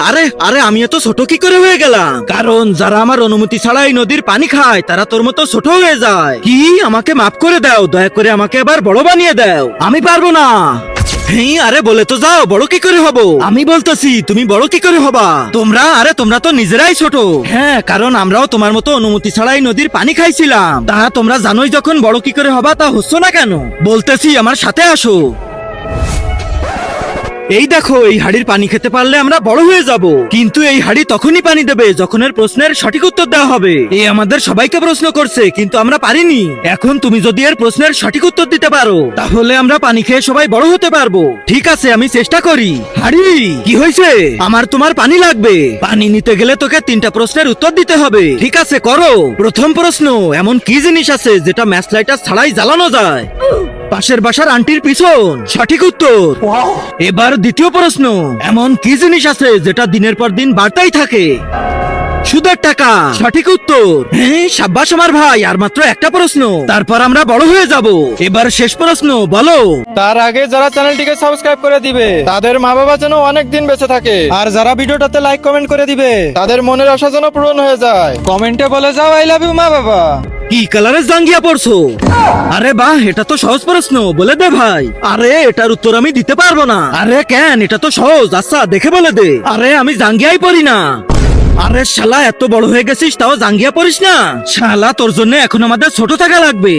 আরে আরে আমি এত ছোট কি করে হয়ে গেলাম? কারণ যারা আমার অনুমতি ছাড়া এই নদীর পানি খায় তারা তোর মতো ছোট হয়ে যায়। কি, আমাকে মাফ করে দাও, দয়া করে আমাকে এবার বড় বানিয়ে দাও। আমি পারবো না। আরে বলে তো যাও, বড় কি করে হব? আমি বলতেছি তুমি বড় কি করে হবা? তোমরা তো নিজেরাই ছোট। হ্যাঁ, কারণ আমরাও তোমার মতো অনুমতি ছাড়াই নদীর পানি খাইছিলাম। তা তোমরা জানোই যখন বড় কি করে হবা, তা হচ্ছ না কেন? বলতেছি আমার সাথে আসো। এই দেখো, এই হাড়ির পানি খেতে পারলে আমরা বড় হয়ে যাব। কিন্তু এই হাড়ি তখনই পানি দেবে যখন এর প্রশ্নের সঠিক উত্তর দেওয়া হবে। এই আমাদের সবাইকে প্রশ্ন করছে, কিন্তু আমরা পারিনি। এখন তুমি যদি এর প্রশ্নের সঠিক উত্তর দিতে পারো, তাহলে আমরা পানি খেয়ে সবাই বড় হতে পারবো। ঠিক আছে, আমি চেষ্টা করি। হাড়ি, কি হয়েছে? আমার তোমার পানি লাগবে। পানি নিতে গেলে তোকে 3টা প্রশ্নের উত্তর দিতে হবে। ঠিক আছে, করো। প্রথম প্রশ্ন, এমন কি জিনিস আছে যেটা ম্যাচ লাইটার ছাড়াই জ্বালানো যায়? পাশের বাসার আন্টির পিছন। সঠিক উত্তর। এবার দ্বিতীয় প্রশ্ন, এমন কি জিনিস আছে যেটা দিনের পর দিন বাড়তেই থাকে? সুদের টাকা। সঠিক উত্তর। হ্যাঁ, সাব্বাস আমার ভাই, আর মাত্র একটা প্রশ্ন, তারপর আমরা বড় হয়ে যাব। এবার শেষ প্রশ্ন, বলো। তার আগে যারা চ্যানেলটিকে সাবস্ক্রাইব করে দিবে তাদের মা বাবা যেন অনেক দিন বেঁচে থাকে, আর যারা ভিডিওটাতে লাইক কমেন্ট করে দিবে তাদের মনের আশা যেন পূরণ হয়ে যায়। কমেন্টে বলে যাও আই লাভ ইউ মা বাবা। কি কালারের জাঙ্গিয়া পড়ছো? আরে বাহ, এটা তো সহজ প্রশ্ন, বলে দে ভাই। আরে এটার উত্তর আমি দিতে পারবো না। আরে কেন, এটা তো সহজ। আচ্ছা দেখে বলে দে। আরে আমি জাঙ্গিয়াই পড়ি না। আরে শালা, এত বড় হয়ে গেছিস তাও জাঙ্গিয়া পড়িস না? শালা, তোর জন্য এখন আমাদের ছোট থাকা লাগবে।